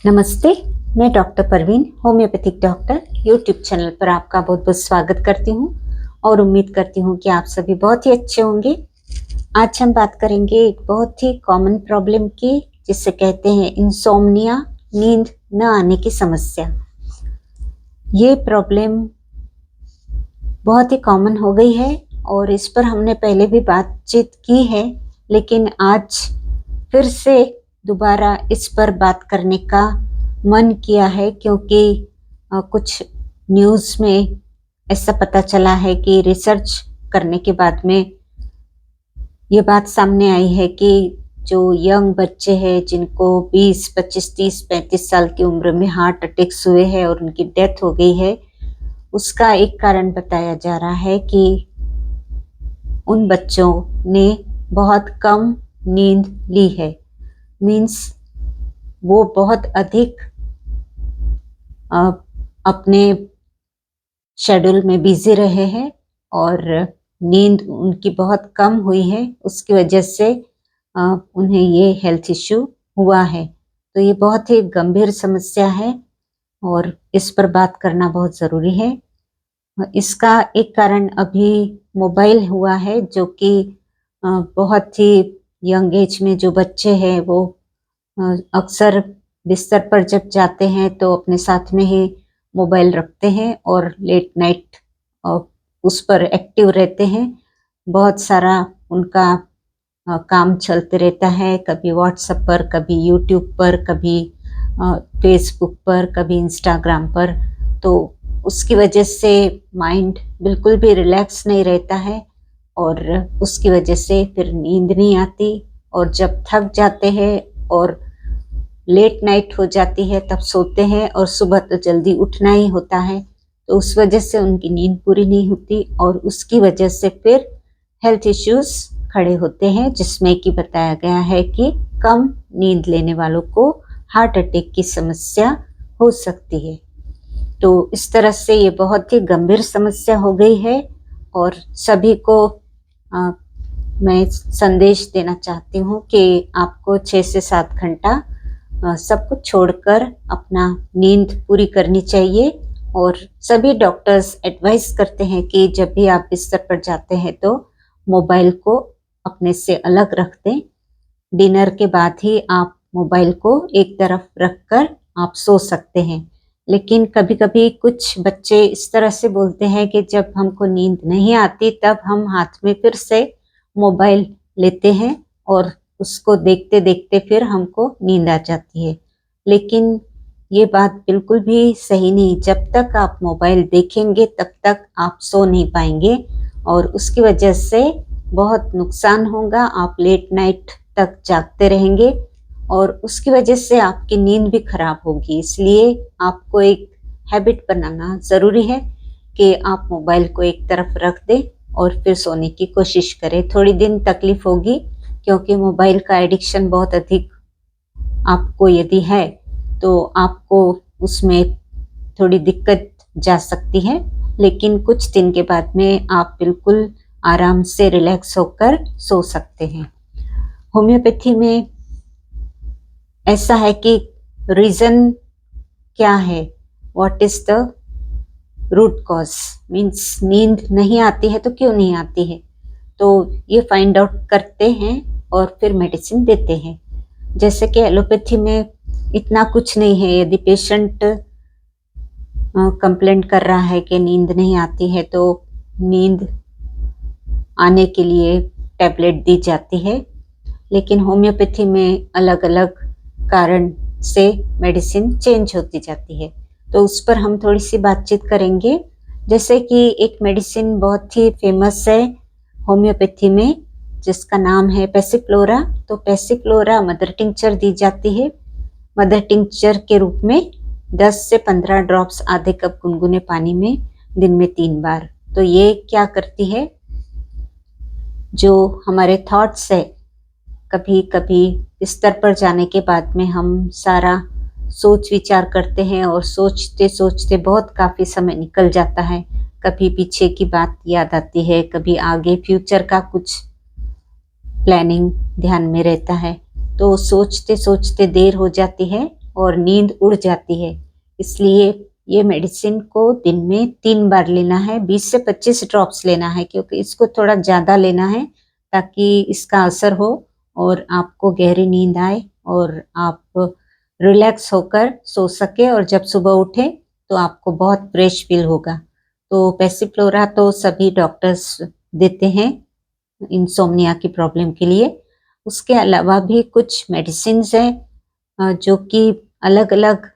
नमस्ते। मैं doctor Parveen, homeopathic doctor, YouTube channel पर आपका बहुत बहुत स्वागत करती हूँ और उम्मीद करती हूँ कि आप सभी बहुत ही अच्छे होंगे। आज हम बात करेंगे एक बहुत ही कॉमन प्रॉब्लम की, जिसे कहते हैं इंसोम्निया, नींद न आने की समस्या। ये प्रॉब्लम बहुत ही कॉमन हो गई है और इस पर हमने पहले भी बातचीत की है, लेकिन आज फिर से दोबारा इस पर बात करने का मन किया है, क्योंकि कुछ न्यूज़ में ऐसा पता चला है कि रिसर्च करने के बाद में ये बात सामने आई है कि जो यंग बच्चे हैं जिनको 20, 25, 30, 35 साल की उम्र में हार्ट अटैक्स हुए हैं और उनकी डेथ हो गई है, उसका एक कारण बताया जा रहा है कि उन बच्चों ने बहुत कम नींद ली है। मीन्स वो बहुत अधिक अपने शेड्यूल में बिजी रहे हैं और नींद उनकी बहुत कम हुई है। उसकी वजह से उन्हें ये हेल्थ इश्यू हुआ है। तो ये बहुत ही गंभीर समस्या है और इस पर बात करना बहुत ज़रूरी है। इसका एक कारण अभी मोबाइल हुआ है, जो कि बहुत ही यंग एज में जो बच्चे हैं वो अक्सर बिस्तर पर जब जाते हैं तो अपने साथ में ही मोबाइल रखते हैं और लेट नाइट उस पर एक्टिव रहते हैं। बहुत सारा उनका काम चलते रहता है, कभी व्हाट्सएप पर, कभी यूट्यूब पर, कभी फेसबुक पर, कभी इंस्टाग्राम पर। तो उसकी वजह से माइंड बिल्कुल भी रिलैक्स नहीं रहता है और उसकी वजह से फिर नींद नहीं आती और जब थक जाते हैं और लेट नाइट हो जाती है तब सोते हैं और सुबह तो जल्दी उठना ही होता है, तो उस वजह से उनकी नींद पूरी नहीं होती और उसकी वजह से फिर हेल्थ इश्यूज खड़े होते हैं, जिसमें कि बताया गया है कि कम नींद लेने वालों को हार्ट अटैक की समस्या हो सकती है। तो इस तरह से ये बहुत ही गंभीर समस्या हो गई है और सभी को मैं संदेश देना चाहती हूँ कि आपको 6 से 7 घंटा सब कुछ छोड़कर अपना नींद पूरी करनी चाहिए। और सभी डॉक्टर्स एडवाइस करते हैं कि जब भी आप बिस्तर पर जाते हैं तो मोबाइल को अपने से अलग रख दें। डिनर के बाद ही आप मोबाइल को एक तरफ रखकर आप सो सकते हैं। लेकिन कभी कभी कुछ बच्चे इस तरह से बोलते हैं कि जब हमको नींद नहीं आती तब हम हाथ में फिर से मोबाइल लेते हैं और उसको देखते देखते फिर हमको नींद आ जाती है। लेकिन ये बात बिल्कुल भी सही नहीं। जब तक आप मोबाइल देखेंगे तब तक आप सो नहीं पाएंगे और उसकी वजह से बहुत नुकसान होगा। आप लेट नाइट तक जागते रहेंगे और उसकी वजह से आपकी नींद भी खराब होगी। इसलिए आपको एक हैबिट बनाना ज़रूरी है कि आप मोबाइल को एक तरफ रख दें और फिर सोने की कोशिश करें। थोड़ी दिन तकलीफ होगी, क्योंकि मोबाइल का एडिक्शन बहुत अधिक आपको यदि है तो आपको उसमें थोड़ी दिक्कत जा सकती है, लेकिन कुछ दिन के बाद में आप बिल्कुल आराम से रिलैक्स होकर सो सकते हैं। होम्योपैथी में ऐसा है कि रीज़न क्या है, what is the root cause, means नींद नहीं आती है तो क्यों नहीं आती है, तो ये फाइंड आउट करते हैं और फिर मेडिसिन देते हैं। जैसे कि एलोपैथी में इतना कुछ नहीं है। यदि पेशेंट कंप्लेंट कर रहा है कि नींद नहीं आती है तो नींद आने के लिए टैबलेट दी जाती है। लेकिन होम्योपैथी में अलग अलग कारण से मेडिसिन चेंज होती जाती है, तो उस पर हम थोड़ी सी बातचीत करेंगे। जैसे कि एक मेडिसिन बहुत ही फेमस है होम्योपैथी में, जिसका नाम है पैसिफ्लोरा। तो पैसिफ्लोरा मदर टिंचर दी जाती है। मदर टिंचर के रूप में 10 से 15 ड्रॉप्स आधे कप गुनगुने पानी में दिन में 3 बार। तो ये क्या करती है, जो हमारे थॉट्स है, कभी कभी बिस्तर पर जाने के बाद में हम सारा सोच विचार करते हैं और सोचते सोचते बहुत काफ़ी समय निकल जाता है। कभी पीछे की बात याद आती है, कभी आगे फ्यूचर का कुछ प्लानिंग ध्यान में रहता है, तो सोचते सोचते देर हो जाती है और नींद उड़ जाती है। इसलिए ये मेडिसिन को दिन में 3 बार लेना है, 20 से 25 ड्रॉप्स लेना है, क्योंकि इसको थोड़ा ज़्यादा लेना है ताकि इसका असर हो और आपको गहरी नींद आए और आप रिलैक्स होकर सो सके, और जब सुबह उठे तो आपको बहुत फ्रेश फील होगा। तो पैसिफ्लोरा तो सभी डॉक्टर्स देते हैं इंसोम्निया की प्रॉब्लम के लिए। उसके अलावा भी कुछ मेडिसिन्स हैं जो कि अलग-अलग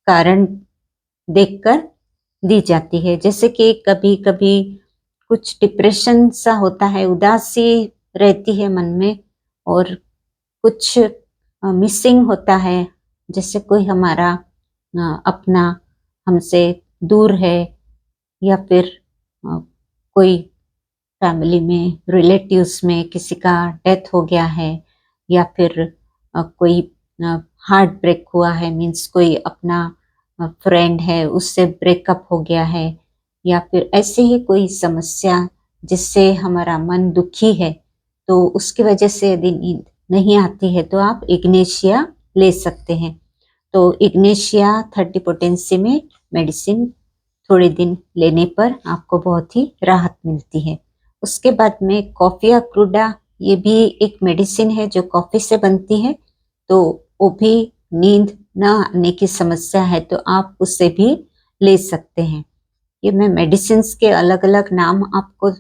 कारण देखकर दी जाती है। जैसे कि कभी-कभी कुछ डिप्रेशन सा होता है, उदासी रहती है मन में, और कुछ मिसिंग होता है, जैसे कोई हमारा अपना हमसे दूर है, या फिर कोई फैमिली में रिलेटिव्स में किसी का डेथ हो गया है, या फिर कोई हार्ट ब्रेक हुआ है, मीन्स कोई अपना फ्रेंड है उससे ब्रेकअप हो गया है, या फिर ऐसे ही कोई समस्या जिससे हमारा मन दुखी है, तो उसकी वजह से यदि नींद नहीं आती है तो आप इग्नेशिया ले सकते हैं। तो इग्नेशिया 30 पोटेंसी में मेडिसिन थोड़े दिन लेने पर आपको बहुत ही राहत मिलती है। उसके बाद में कॉफिया क्रूडा, ये भी एक मेडिसिन है जो कॉफ़ी से बनती है, तो वो भी नींद ना आने की समस्या है तो आप उससे भी ले सकते हैं। ये मैं मेडिसिन्स के अलग-अलग नाम आपको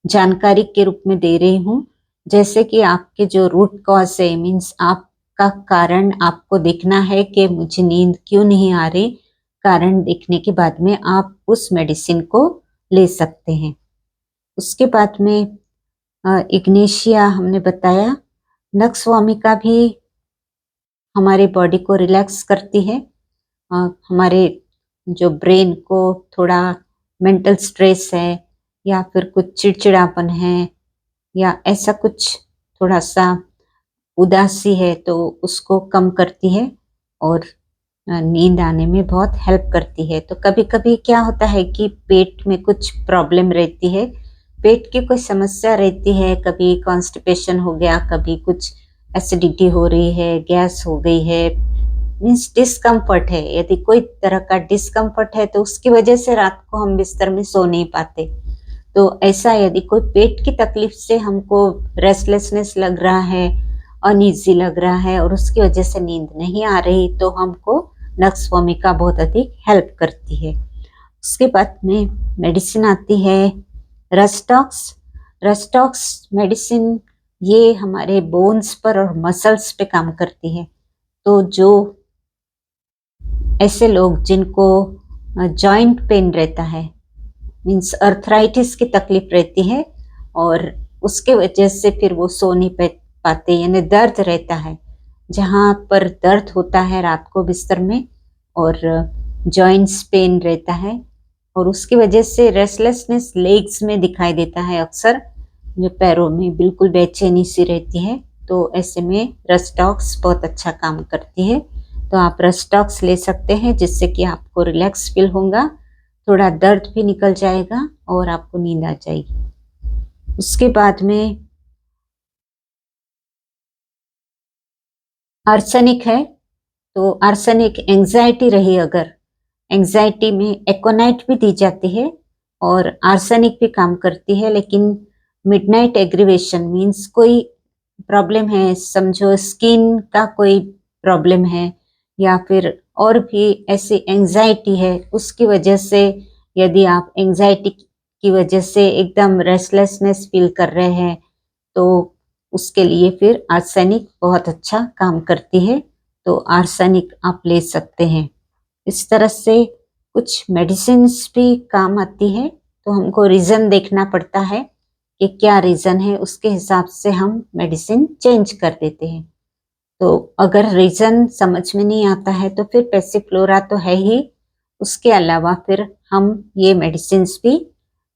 जानकारी के रूप में दे रही हूँ, जैसे कि आपके जो रूट कॉज़ है, मीन्स आपका कारण आपको देखना है कि मुझे नींद क्यों नहीं आ रही। कारण देखने के बाद में आप उस मेडिसिन को ले सकते हैं। उसके बाद में इग्नेशिया हमने बताया। नक्सवामिका भी हमारे बॉडी को रिलैक्स करती है, हमारे जो ब्रेन को थोड़ा मेंटल स्ट्रेस है या फिर कुछ चिड़चिड़ापन है या ऐसा कुछ थोड़ा सा उदासी है तो उसको कम करती है और नींद आने में बहुत हेल्प करती है। तो कभी-कभी क्या होता है कि पेट में कुछ प्रॉब्लम रहती है, पेट की कोई समस्या रहती है, कभी कॉन्स्टिपेशन हो गया, कभी कुछ एसिडिटी हो रही है, गैस हो गई है, मीन्स डिस्कम्फर्ट है। यदि कोई तरह का डिस्कम्फर्ट है तो उसकी वजह से रात को हम बिस्तर में सो नहीं पाते। तो ऐसा यदि कोई पेट की तकलीफ से हमको रेस्टलेसनेस लग रहा है, अनईज़ी लग रहा है और उसकी वजह से नींद नहीं आ रही, तो हमको नक्सवामिका बहुत अधिक हेल्प करती है। उसके बाद में मेडिसिन आती है रस्टॉक्स। रस्टॉक्स मेडिसिन ये हमारे बोन्स पर और मसल्स पे काम करती है। तो जो ऐसे लोग जिनको जॉइंट पेन रहता है, मीन्स अर्थराइटिस की तकलीफ रहती है और उसके वजह से फिर वो सो नहीं पाते, यानी दर्द रहता है, जहाँ पर दर्द होता है रात को बिस्तर में और जॉइंट्स पेन रहता है और उसकी वजह से रेस्टलेसनेस लेग्स में दिखाई देता है अक्सर, जो पैरों में बिल्कुल बेचैनी सी रहती है, तो ऐसे में रस्टॉक्स बहुत अच्छा काम करती है। तो आप रस्टॉक्स ले सकते हैं जिससे कि आपको रिलैक्स फील होगा, थोड़ा दर्द भी निकल जाएगा और आपको नींद आ जाएगी। उसके बाद में आर्सेनिक है, तो आर्सेनिक एंग्जाइटी रही अगर, एंग्जाइटी में एकोनाइट भी दी जाती है और आर्सेनिक भी काम करती है, लेकिन मिडनाइट एग्रीवेशन मीन्स कोई प्रॉब्लम है, समझो स्किन का कोई प्रॉब्लम है या फिर और भी ऐसी एंग्जाइटी है, उसकी वजह से यदि आप एंग्जाइटी की वजह से एकदम रेस्टलेसनेस फील कर रहे हैं तो उसके लिए फिर आर्सेनिक बहुत अच्छा काम करती है, तो आर्सेनिक आप ले सकते हैं। इस तरह से कुछ मेडिसिन्स भी काम आती है, तो हमको रीज़न देखना पड़ता है कि क्या रीज़न है, उसके हिसाब से हम मेडिसिन चेंज कर देते हैं। तो अगर रीज़न समझ में नहीं आता है तो फिर पैसिफ्लोरा तो है ही, उसके अलावा फिर हम ये मेडिसिन्स भी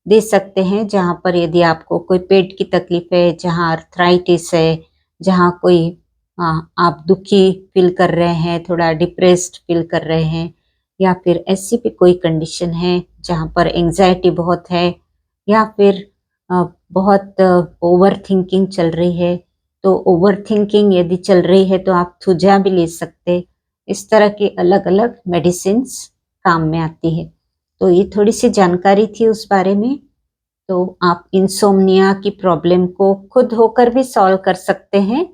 दे सकते हैं, जहाँ पर यदि आपको कोई पेट की तकलीफ है, जहाँ अर्थराइटिस है, जहाँ कोई आप दुखी फील कर रहे हैं, थोड़ा डिप्रेस्ड फील कर रहे हैं, या फिर ऐसी भी कोई कंडीशन है जहाँ पर एंग्जाइटी बहुत है, या फिर बहुत ओवर थिंकिंग चल रही है, तो ओवर थिंकिंग यदि चल रही है तो आप थूजा भी ले सकते, इस तरह की अलग-अलग मेडिसिन्स काम में आती है। तो ये थोड़ी-सी जानकारी थी उस बारे में। तो आप इंसोम्निया की प्रॉब्लम को खुद होकर भी सॉल्व कर सकते हैं।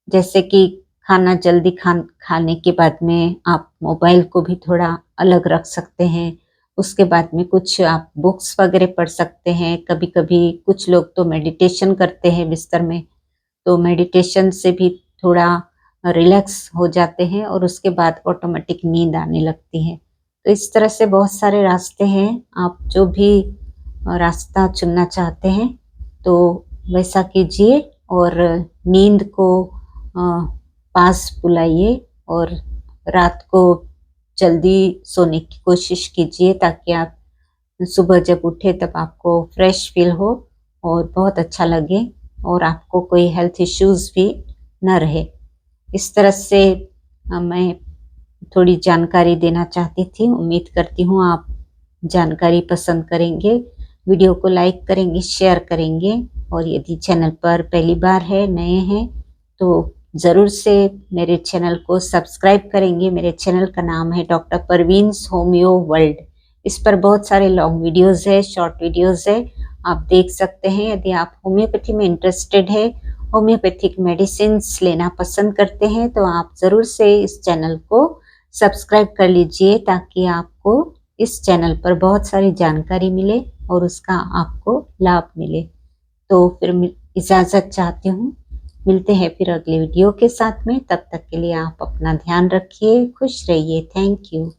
जैसे कि खाना जल्दी खाने के बाद में आप मोबाइल को भी थोड़ा अलग रख सकते हैं। उसके बाद में कुछ आप बुक्स वगैरह पढ़ सकते हैं। कभी-कभी कुछ लोग तो मेडिटेशन करते हैं बिस्तर में, तो मेडिटेशन से भी थोड़ा रिलैक्स हो जाते हैं और उसके बाद ऑटोमेटिक नींद आने लगती है। तो इस तरह से बहुत सारे रास्ते हैं, आप जो भी रास्ता चुनना चाहते हैं तो वैसा कीजिए और नींद को पास बुलाइए और रात को जल्दी सोने की कोशिश कीजिए ताकि आप सुबह जब उठे तब आपको फ्रेश फील हो और बहुत अच्छा लगे और आपको कोई हेल्थ इश्यूज़ भी ना रहे। इस तरह से मैं थोड़ी जानकारी देना चाहती थी। उम्मीद करती हूँ आप जानकारी पसंद करेंगे। वीडियो को लाइक करेंगे, शेयर करेंगे और यदि चैनल पर पहली बार है, नए हैं तो ज़रूर से मेरे चैनल को सब्सक्राइब करेंगे। मेरे चैनल का नाम है डॉक्टर परवीन्स होम्यो वर्ल्ड। इस पर बहुत सारे लॉन्ग वीडियोज़ है, शॉर्ट वीडियोज़ है, आप देख सकते हैं। यदि आप होम्योपैथी में इंटरेस्टेड है, होम्योपैथिक मेडिसिन्स लेना पसंद करते हैं तो आप ज़रूर से इस चैनल को सब्सक्राइब कर लीजिए ताकि आपको इस चैनल पर बहुत सारी जानकारी मिले और उसका आपको लाभ मिले। तो फिर इजाज़त चाहती हूँ। मिलते हैं फिर अगले वीडियो के साथ में। तब तक के लिए आप अपना ध्यान रखिए, खुश रहिए। Thank you.